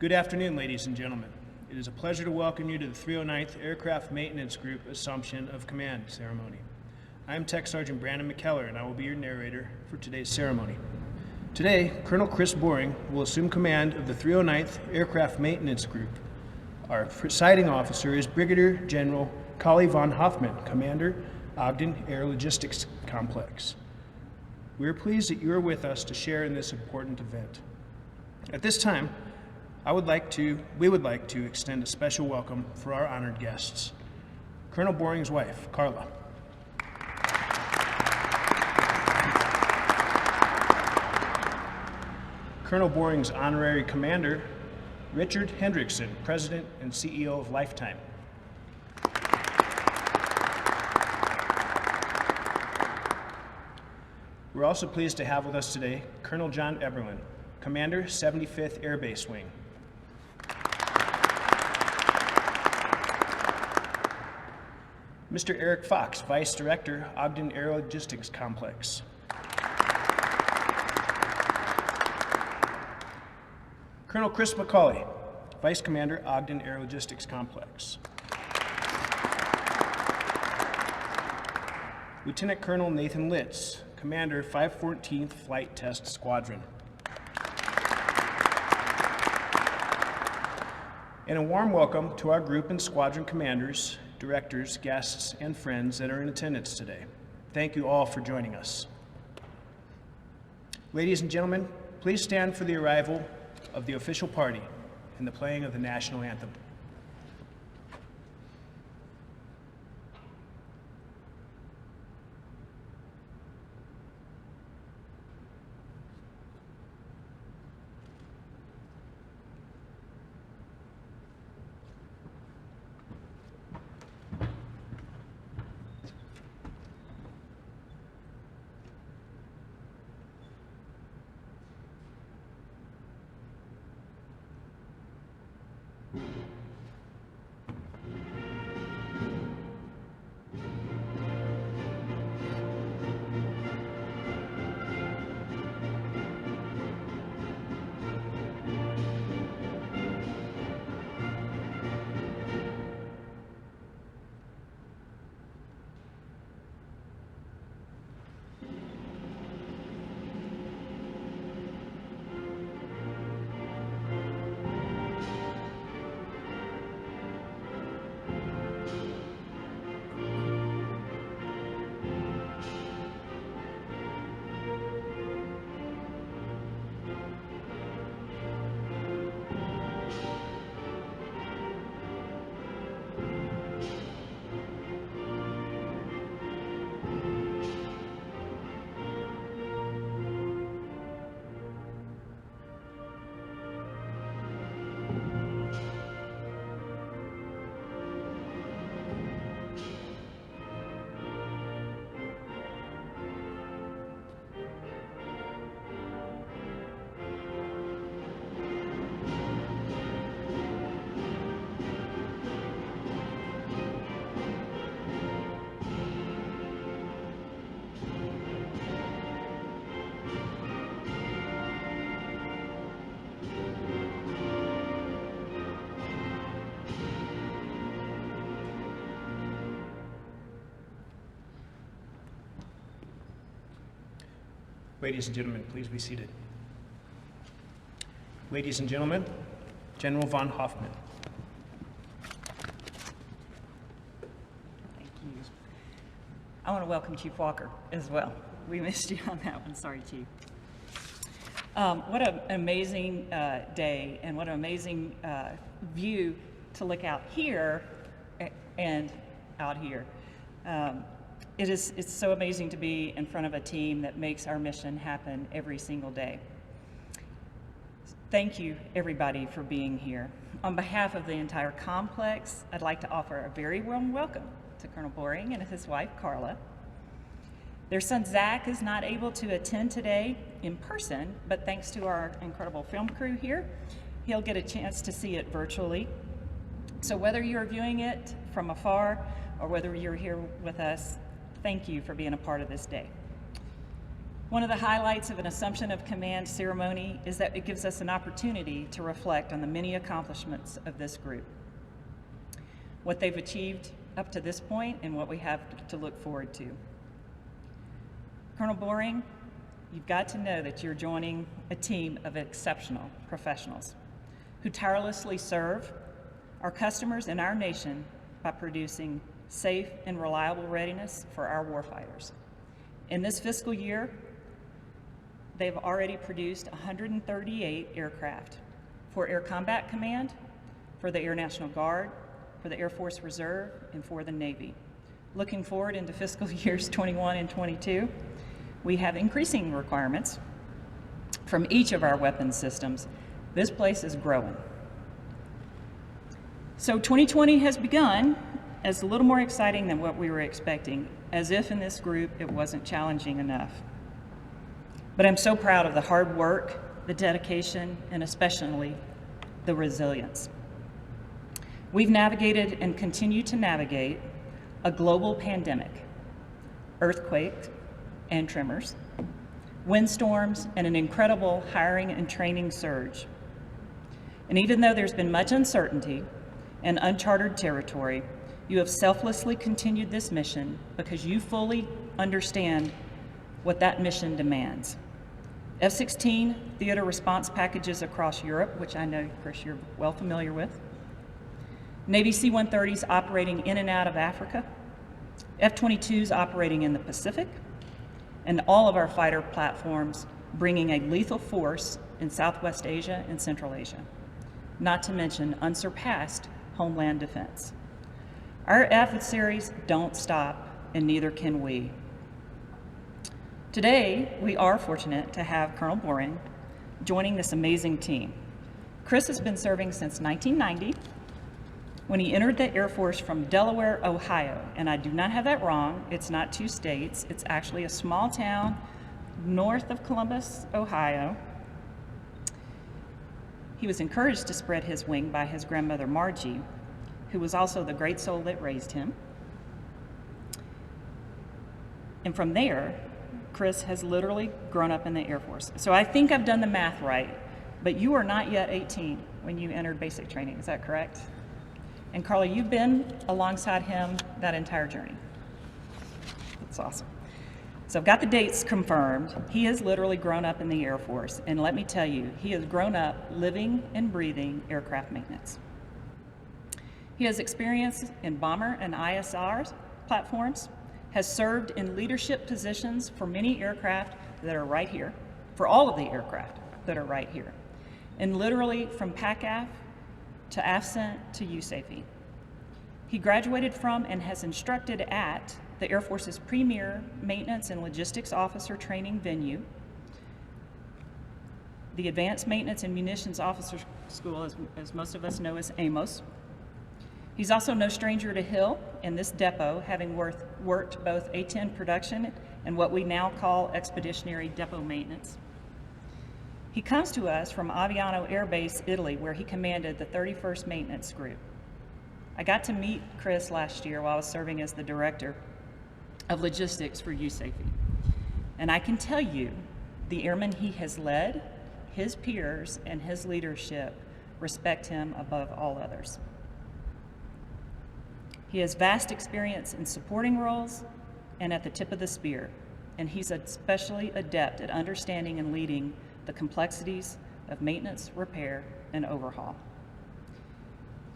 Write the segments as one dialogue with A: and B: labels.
A: Good afternoon, ladies and gentlemen. It is a pleasure to welcome you to the 309th Aircraft Maintenance Group Assumption of Command ceremony. I am Tech Sergeant Brandon McKellar, and I will be your narrator for today's ceremony. Today, Colonel Chris Boring will assume command of the 309th Aircraft Maintenance Group. Our presiding officer is Brigadier General Kali von Hoffman, Commander, Ogden Air Logistics Complex. We are pleased that you are with us to share in this important event. At this time, we would like to extend a special welcome for our honored guests. Colonel Boring's wife, Carla. Colonel Boring's honorary commander, Richard Hendrickson, President and CEO of Lifetime. We're also pleased to have with us today Colonel John Eberlin, Commander, 75th Air Base Wing. Mr. Eric Fox, Vice Director, Ogden Air Logistics Complex. Colonel Chris McCauley, Vice Commander, Ogden Air Logistics Complex. Lieutenant Colonel Nathan Litz, Commander, 514th Flight Test Squadron. And a warm welcome to our group and squadron commanders, directors, guests, and friends that are in attendance today. Thank you all for joining us. Ladies and gentlemen, please stand for the arrival of the official party and the playing of the national anthem. Ladies and gentlemen, please be seated. Ladies and gentlemen, General von Hoffman.
B: Thank you. I want to welcome Chief Walker as well. We missed you on that one. Sorry, Chief. What an amazing day, and what an amazing view to look out here and out here. It's so amazing to be in front of a team that makes our mission happen every single day. Thank you, everybody, for being here. On behalf of the entire complex, I'd like to offer a very warm welcome to Colonel Boring and his wife, Carla. Their son, Zach, is not able to attend today in person, but thanks to our incredible film crew here, he'll get a chance to see it virtually. So whether you're viewing it from afar or whether you're here with us, thank you for being a part of this day. One of the highlights of an Assumption of Command ceremony is that it gives us an opportunity to reflect on the many accomplishments of this group, what they've achieved up to this point, and what we have to look forward to. Colonel Boring, you've got to know that you're joining a team of exceptional professionals who tirelessly serve our customers and our nation by producing safe and reliable readiness for our warfighters. In this fiscal year, they've already produced 138 aircraft for Air Combat Command, for the Air National Guard, for the Air Force Reserve, and for the Navy. Looking forward into fiscal years 21 and 22, we have increasing requirements from each of our weapons systems. This place is growing. So 2020 has begun as a little more exciting than what we were expecting, as if in this group it wasn't challenging enough. But I'm so proud of the hard work, the dedication, and especially the resilience. We've navigated and continue to navigate a global pandemic, earthquakes and tremors, windstorms, and an incredible hiring and training surge. And even though there's been much uncertainty and uncharted territory, you have selflessly continued this mission because you fully understand what that mission demands. F-16 theater response packages across Europe, which I know, Chris, you're well familiar with. Navy C-130s operating in and out of Africa. F-22s operating in the Pacific. And all of our fighter platforms bringing a lethal force in Southwest Asia and Central Asia. Not to mention unsurpassed homeland defense. Our adversaries don't stop, and neither can we. Today, we are fortunate to have Colonel Boring joining this amazing team. Chris has been serving since 1990 when he entered the Air Force from Delaware, Ohio. And I do not have that wrong. It's not 2 states. It's actually a small town north of Columbus, Ohio. He was encouraged to spread his wing by his grandmother, Margie, who was also the great soul that raised him. And from there, Chris has literally grown up in the Air Force. So I think I've done the math right, but you are not yet 18 when you entered basic training, is that correct? And Carla, you've been alongside him that entire journey. That's awesome. So I've got the dates confirmed. He has literally grown up in the Air Force, and let me tell you, he has grown up living and breathing aircraft maintenance. He has experience in bomber and ISR platforms, has served in leadership positions for many aircraft that are right here, for all of the aircraft that are right here, and literally from PACAF to AFCENT to USAFE. He graduated from and has instructed at the Air Force's premier maintenance and logistics officer training venue, the Advanced Maintenance and Munitions Officer School, as most of us know as AMOS. He's also no stranger to Hill in this depot, having worked both A-10 production and what we now call expeditionary depot maintenance. He comes to us from Aviano Air Base, Italy, where he commanded the 31st Maintenance Group. I got to meet Chris last year while I was serving as the Director of Logistics for USAFE. And I can tell you, the airmen he has led, his peers, and his leadership respect him above all others. He has vast experience in supporting roles and at the tip of the spear, and he's especially adept at understanding and leading the complexities of maintenance, repair, and overhaul.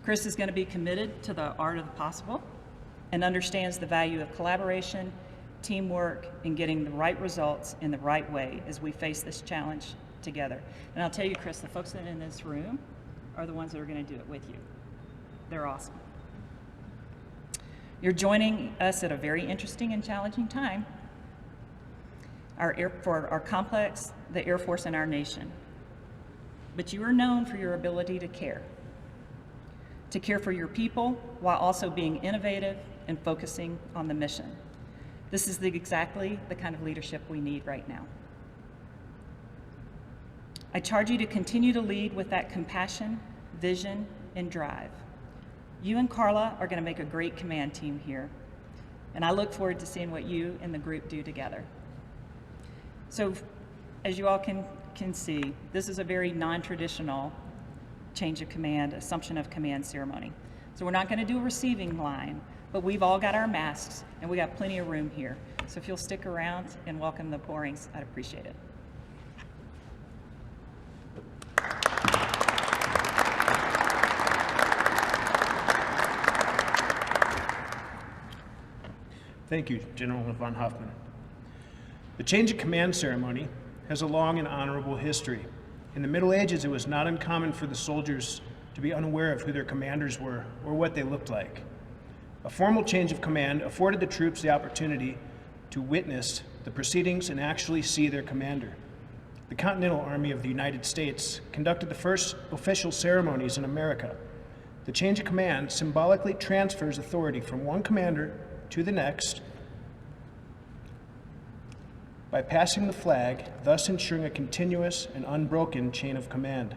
B: Chris is going to be committed to the art of the possible and understands the value of collaboration, teamwork, and getting the right results in the right way as we face this challenge together. And I'll tell you, Chris, the folks that are in this room are the ones that are going to do it with you. They're awesome. You're joining us at a very interesting and challenging time for our complex, the Air Force, and our nation. But you are known for your ability to care for your people while also being innovative and focusing on the mission. This is exactly the kind of leadership we need right now. I charge you to continue to lead with that compassion, vision, and drive. You and Carla are going to make a great command team here, and I look forward to seeing what you and the group do together. So as you all can see, this is a very non-traditional change of command, assumption of command ceremony. So we're not going to do a receiving line, but we've all got our masks and we got plenty of room here. So if you'll stick around and welcome the Borings, I'd appreciate it.
A: Thank you, General von Hoffman. The change of command ceremony has a long and honorable history. In the Middle Ages, it was not uncommon for the soldiers to be unaware of who their commanders were or what they looked like. A formal change of command afforded the troops the opportunity to witness the proceedings and actually see their commander. The Continental Army of the United States conducted the first official ceremonies in America. The change of command symbolically transfers authority from one commander to the next by passing the flag, thus ensuring a continuous and unbroken chain of command.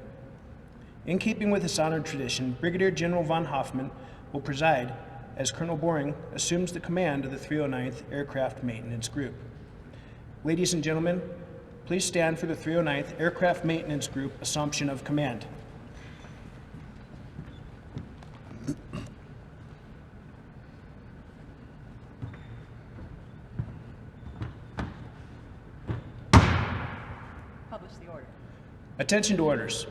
A: In keeping with this honored tradition, Brigadier General von Hoffman will preside as Colonel Boring assumes the command of the 309th Aircraft Maintenance Group. Ladies and gentlemen, please stand for the 309th Aircraft Maintenance Group Assumption of Command.
B: Publish the order.
A: Attention to orders.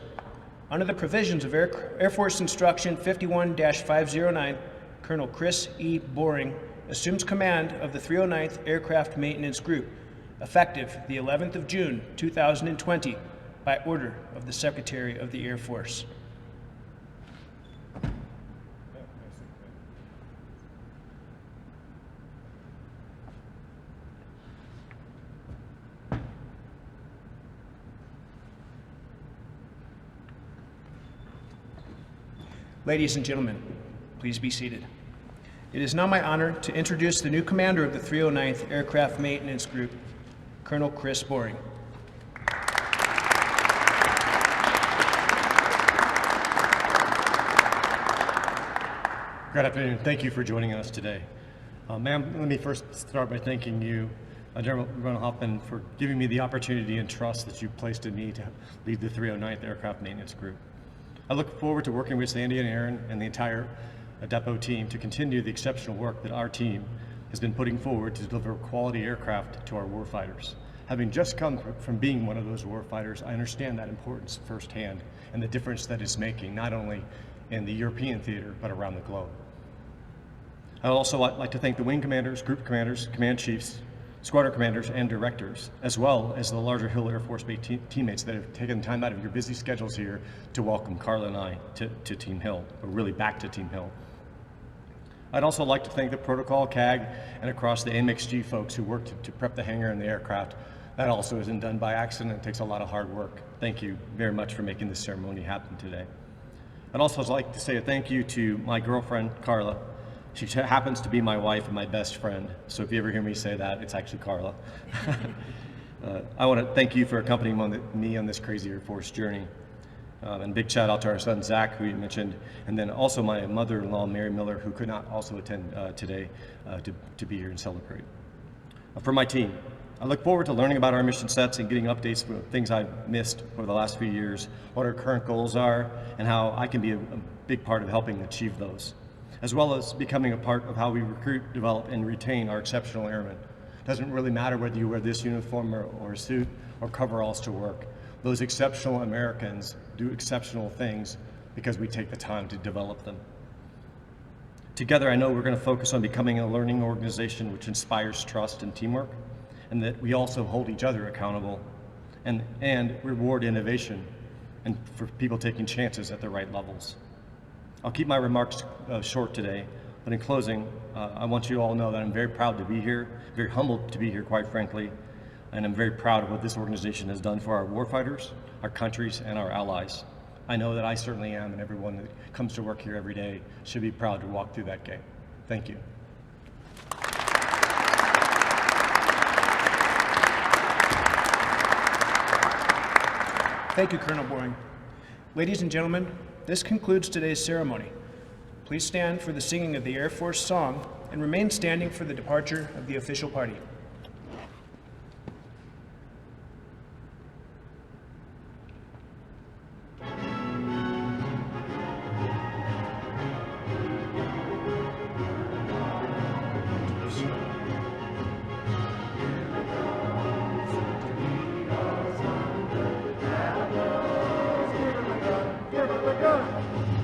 A: Under the provisions of Air Force Instruction 51-509, Colonel Chris E. Boring assumes command of the 309th Aircraft Maintenance Group, effective the 11th of June, 2020, by order of the Secretary of the Air Force. Ladies and gentlemen, please be seated. It is now my honor to introduce the new commander of the 309th Aircraft Maintenance Group, Colonel Chris Boring.
C: Good afternoon. Thank you for joining us today. Ma'am, let me first start by thanking you, General von Hoffman, for giving me the opportunity and trust that you placed in me to lead the 309th Aircraft Maintenance Group. I look forward to working with Sandy and Aaron and the entire depot team to continue the exceptional work that our team has been putting forward to deliver quality aircraft to our warfighters. Having just come from being one of those warfighters, I understand that importance firsthand and the difference that it's making, not only in the European theater, but around the globe. I'd also like to thank the wing commanders, group commanders, command chiefs, squadron commanders, and directors, as well as the larger Hill Air Force Base teammates that have taken time out of your busy schedules here to welcome Carla and I to Team Hill, or really back to Team Hill. I'd also like to thank the protocol, CAG, and across the AMXG folks who worked to prep the hangar and the aircraft. That also isn't done by accident. It takes a lot of hard work. Thank you very much for making this ceremony happen today. I'd also like to say a thank you to my girlfriend, Carla. She happens to be my wife and my best friend, so if you ever hear me say that, it's actually Carla. I want to thank you for accompanying me on this crazy Air Force journey. And big shout out to our son, Zach, who you mentioned, and then also my mother-in-law, Mary Miller, who could not also attend today to be here and celebrate. For my team, I look forward to learning about our mission sets and getting updates for things I've missed over the last few years, what our current goals are, and how I can be a big part of helping achieve those, as well as becoming a part of how we recruit, develop, and retain our exceptional airmen. It doesn't really matter whether you wear this uniform or a suit or coveralls to work. Those exceptional Americans do exceptional things because we take the time to develop them. Together, I know we're going to focus on becoming a learning organization which inspires trust and teamwork, and that we also hold each other accountable and reward innovation and for people taking chances at the right levels. I'll keep my remarks short today, but in closing, I want you all to know that I'm very proud to be here, very humbled to be here, quite frankly, and I'm very proud of what this organization has done for our warfighters, our countries, and our allies. I know that I certainly am, and everyone that comes to work here every day should be proud to walk through that gate. Thank you.
A: Thank you, Colonel Boring. Ladies and gentlemen, this concludes today's ceremony. Please stand for the singing of the Air Force song and remain standing for the departure of the official party.
D: Welcome.